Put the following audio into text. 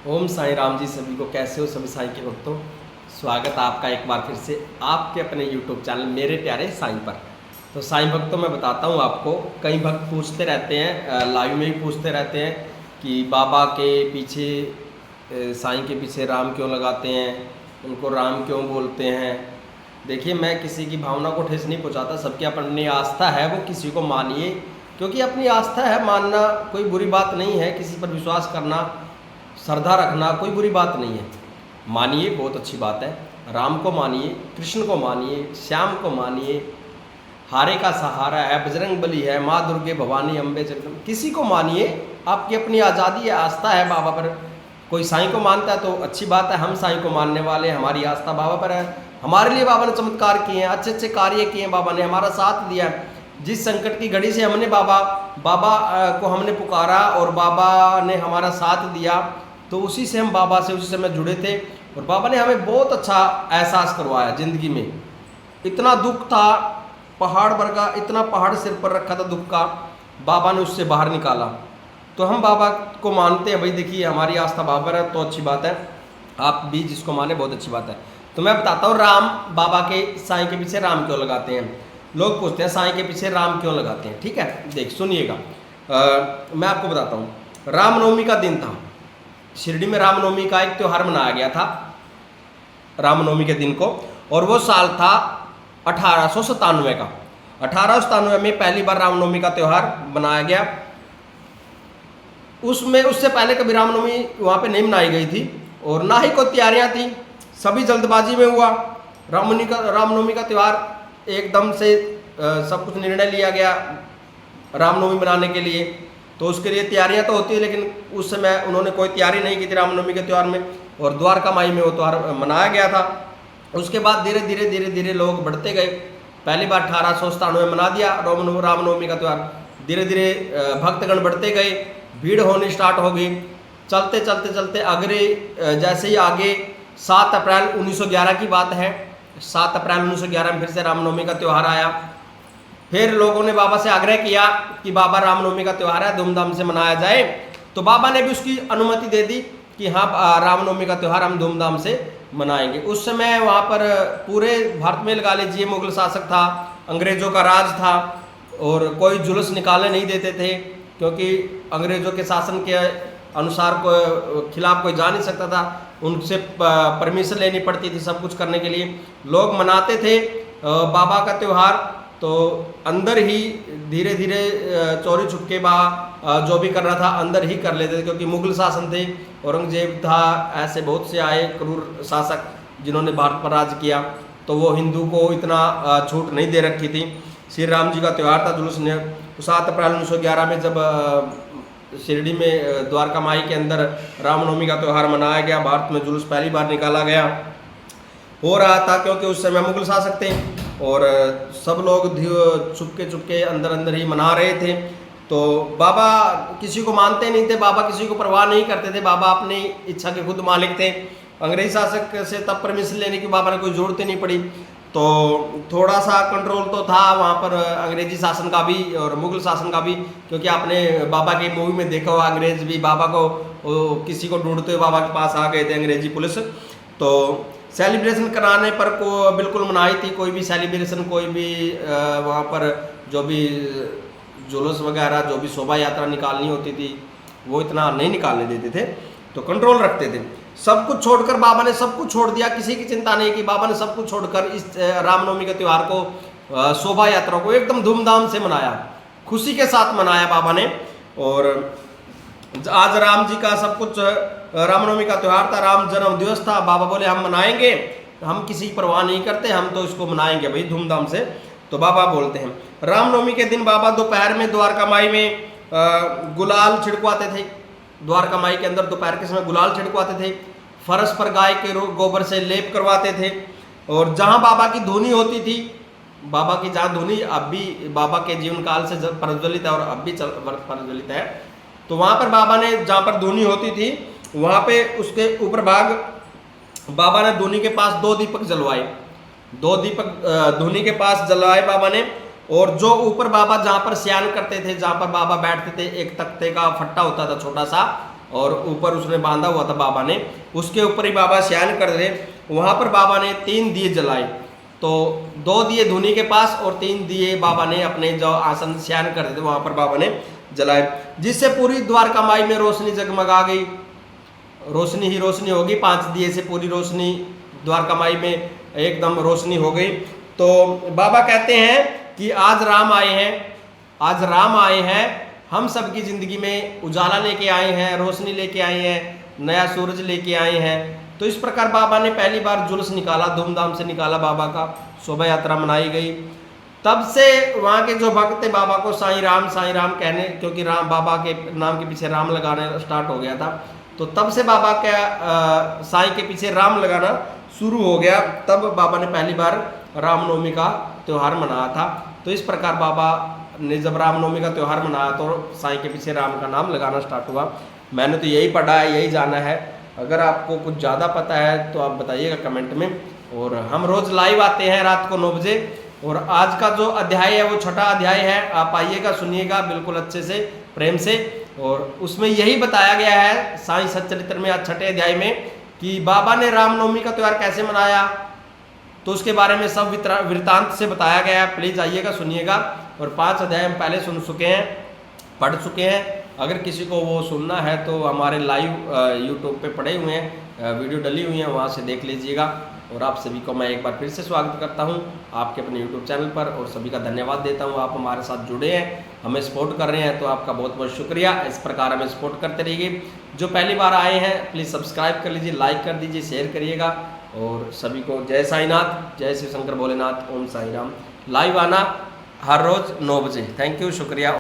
ओम साईं राम जी सभी को। कैसे हो सभी साईं के भक्तों। स्वागत है आपका एक बार फिर से आपके अपने यूट्यूब चैनल मेरे प्यारे साईं पर। तो साईं भक्तों मैं बताता हूँ आपको, कई भक्त पूछते रहते हैं, लाइव में भी पूछते रहते हैं कि बाबा के पीछे साईं के पीछे राम क्यों लगाते हैं, उनको राम क्यों बोलते हैं। देखिए, मैं किसी की भावना को ठेस नहीं पहुँचाता, सबकी अपनी आस्था है, वो किसी को मानिए, क्योंकि अपनी आस्था है, मानना कोई बुरी बात नहीं है। किसी पर विश्वास करना, श्रद्धा रखना कोई बुरी बात नहीं है। मानिए, बहुत अच्छी बात है। राम को मानिए, कृष्ण को मानिए, श्याम को मानिए, हारे का सहारा है, बजरंग बली है, माँ दुर्गे, भवानी, अम्बे, चंद्र, किसी को मानिए। आपकी अपनी आज़ादी है, आस्था है बाबा पर। कोई साईं को मानता है तो अच्छी बात है, हम साईं को मानने वाले, हमारी आस्था बाबा पर है। हमारे लिए बाबा ने चमत्कार किए हैं, अच्छे अच्छे कार्य किए हैं, बाबा ने हमारा साथ दिया है। जिस संकट की घड़ी से हमने बाबा को हमने पुकारा और बाबा ने हमारा साथ दिया, तो उसी से हम बाबा से उसी समय जुड़े थे। और बाबा ने हमें बहुत अच्छा एहसास करवाया ज़िंदगी में। इतना दुख था, पहाड़ भर का इतना पहाड़ सिर पर रखा था दुख का, बाबा ने उससे बाहर निकाला। तो हम बाबा को मानते हैं भाई। देखिए, हमारी आस्था बाबा है तो अच्छी बात है, आप भी जिसको माने बहुत अच्छी बात है। तो मैं बताता हूँ, राम बाबा के साईं के पीछे राम क्यों लगाते हैं। लोग पूछते हैं साईं के पीछे राम क्यों लगाते हैं। ठीक है, देख सुनिएगा। मैं आपको बताता हूँ, रामनवमी का दिन था, शिरडी में रामनवमी का एक त्यौहार मनाया गया था रामनवमी के दिन को, और वो साल था 1897 का। 1897 में पहली बार रामनवमी का त्यौहार मनाया गया। उसमें उससे पहले कभी रामनवमी वहाँ पे नहीं मनाई गई थी और ना ही कोई तैयारियाँ थी, सभी जल्दबाजी में हुआ। रामनवमी का त्यौहार एकदम से सब कुछ निर्णय लिया गया रामनवमी मनाने के लिए। तो उसके लिए तैयारियां तो होती है, लेकिन उस समय उन्होंने कोई तैयारी नहीं की थी रामनवमी के त्यौहार में, और द्वारका माई में वो त्यौहार मनाया गया था। उसके बाद धीरे धीरे धीरे धीरे लोग बढ़ते गए। पहली बार 1897 में मना दिया रामनवमी का त्यौहार। धीरे धीरे भक्तगण बढ़ते गए, भीड़ होनी स्टार्ट हो गई। चलते चलते चलते अगले जैसे ही आगे 7 अप्रैल 1911 की बात है, 7 अप्रैल 1911 में फिर से रामनवमी का त्यौहार आया। फिर लोगों ने बाबा से आग्रह किया कि बाबा रामनवमी का त्यौहार है, धूमधाम से मनाया जाए। तो बाबा ने भी उसकी अनुमति दे दी कि हाँ, रामनवमी का त्यौहार हम धूमधाम से मनाएंगे। उस समय वहाँ पर पूरे भारत में लगा लीजिए मुगल शासक था, अंग्रेजों का राज था, और कोई जुलूस निकालने नहीं देते थे, क्योंकि अंग्रेजों के शासन के अनुसार को खिलाफ कोई जा नहीं सकता था। उनसे परमिशन लेनी पड़ती थी सब कुछ करने के लिए। लोग मनाते थे बाबा का त्यौहार, तो अंदर ही धीरे धीरे चोरी छुपके जो भी करना था अंदर ही कर लेते थे, क्योंकि मुगल शासन थे, औरंगजेब था, ऐसे बहुत से आए क्रूर शासक जिन्होंने भारत पर राज किया। तो वो हिंदू को इतना छूट नहीं दे रखी थी। श्री राम जी का त्यौहार था, जुलूस ने 7 अप्रैल 1911 में जब शिरडी में द्वारका माई के अंदर रामनवमी का त्यौहार मनाया गया, भारत में जुलूस पहली बार निकाला गया। हो रहा था क्योंकि उस समय मुगल शासक थे और सब लोग चुपके चुपके अंदर अंदर ही मना रहे थे। तो बाबा किसी को मानते नहीं थे, बाबा किसी को परवाह नहीं करते थे, बाबा अपनी इच्छा के खुद मालिक थे। अंग्रेजी शासक से तब परमिशन लेने की बाबा ने कोई जरूरत ही नहीं पड़ी। तो थोड़ा सा कंट्रोल तो था वहाँ पर अंग्रेजी शासन का भी और मुगल शासन का भी, क्योंकि आपने बाबा की मूवी में देखा हुआ, अंग्रेज भी बाबा को किसी को ढूंढते हुए बाबा के पास आ गए थे, अंग्रेजी पुलिस। तो सेलिब्रेशन कराने पर को बिल्कुल मनाही थी, कोई भी सेलिब्रेशन, कोई भी वहाँ पर जो भी जुलूस वगैरह, जो भी शोभा यात्रा निकालनी होती थी, वो इतना नहीं निकालने देते थे, तो कंट्रोल रखते थे। सब कुछ छोड़कर बाबा ने सब कुछ छोड़ दिया, किसी की चिंता नहीं की। बाबा ने सब कुछ छोड़कर इस रामनवमी के त्यौहार को, शोभा यात्रा को एकदम धूमधाम से मनाया, खुशी के साथ मनाया बाबा ने। और आज राम जी का सब कुछ, रामनवमी का त्यौहार था, राम जन्म दिवस था। बाबा बोले हम मनाएंगे, हम किसी की परवाह नहीं करते, हम तो इसको मनाएंगे भाई धूमधाम से। तो बाबा बोलते हैं, रामनवमी के दिन बाबा दोपहर में द्वारका माई में गुलाल छिड़कवाते थे। द्वारका माई के अंदर दोपहर के समय गुलाल छिड़कवाते थे, फर्श पर गाय के गोबर से लेप करवाते थे। और जहाँ बाबा की धुनी होती थी, बाबा की जहाँ धुनी अब भी बाबा के जीवन काल से प्रज्वलित है और अब भी प्रज्वलित है, तो वहाँ पर बाबा ने जहाँ पर धुनी होती थी वहाँ पे उसके ऊपर भाग बाबा ने धुनी के पास 2 दीपक जलवाए। 2 दीपक धुनी के पास जलवाए बाबा ने। और जो ऊपर बाबा जहाँ पर शयन करते थे, जहाँ पर बाबा बैठते थे, एक तख्ते का फट्टा होता था छोटा सा, और ऊपर उसने बांधा हुआ था बाबा ने, उसके ऊपर ही बाबा शयन कर रहे। वहाँ पर बाबा ने 3 दिए जलाए, तो 2 दिए धुनी के पास और 3 दिए बाबा ने अपने जो आसन शयन कर रहे थे वहाँ पर बाबा ने जलाए, जिससे पूरी द्वारका माई में रोशनी जगमगा गई। रोशनी ही रोशनी होगी, 5 दिए से पूरी रोशनी द्वारका माई में एकदम रोशनी हो गई। तो बाबा कहते हैं कि आज राम आए हैं, आज राम आए हैं, हम सबकी ज़िंदगी में उजाला लेके आए हैं, रोशनी लेके आए हैं, नया सूरज लेके आए हैं। तो इस प्रकार बाबा ने पहली बार जुलूस निकाला, धूमधाम से निकाला, बाबा का शोभा यात्रा मनाई गई। तब से वहाँ के जो भक्त थे बाबा को साईं राम कहने, क्योंकि राम बाबा के नाम के पीछे राम लगाना स्टार्ट हो गया था, तो तब से बाबा का साईं के पीछे राम लगाना शुरू हो गया। तब बाबा ने पहली बार रामनवमी का त्यौहार मनाया था। तो इस प्रकार बाबा ने जब रामनवमी का त्यौहार मनाया तो साईं के पीछे राम का नाम लगाना स्टार्ट हुआ। मैंने तो यही पढ़ा है, यही जाना है। अगर आपको कुछ ज़्यादा पता है तो आप बताइएगा कमेंट में। और हम रोज़ लाइव आते हैं रात को 9 बजे, और आज का जो अध्याय है वो छठा अध्याय है, आप आइएगा, सुनिएगा बिल्कुल अच्छे से, प्रेम से। और उसमें यही बताया गया है साईं सच्चरित्र में आज छठे अध्याय में कि बाबा ने रामनवमी का त्यौहार कैसे मनाया, तो उसके बारे में सब वृत्तांत से बताया गया है। प्लीज़ आइएगा, सुनिएगा। और 5 अध्याय हम पहले सुन चुके हैं, पढ़ चुके हैं। अगर किसी को वो सुनना है तो हमारे लाइव यूट्यूब पे पड़े हुए हैं, वीडियो डली हुई हैं, वहाँ से देख लीजिएगा। और आप सभी को मैं एक बार फिर से स्वागत करता हूँ आपके अपने यूट्यूब चैनल पर, और सभी का धन्यवाद देता हूँ। आप हमारे साथ जुड़े हैं, हमें सपोर्ट कर रहे हैं, तो आपका बहुत बहुत शुक्रिया। इस प्रकार हमें सपोर्ट करते रहिए। जो पहली बार आए हैं प्लीज़ सब्सक्राइब कर लीजिए, लाइक कर दीजिए, शेयर करिएगा। और सभी को जय साईनाथ, जय शिव शंकर भोलेनाथ, ओम साई राम। लाइव आना हर रोज़ 9 बजे। थैंक यू, शुक्रिया।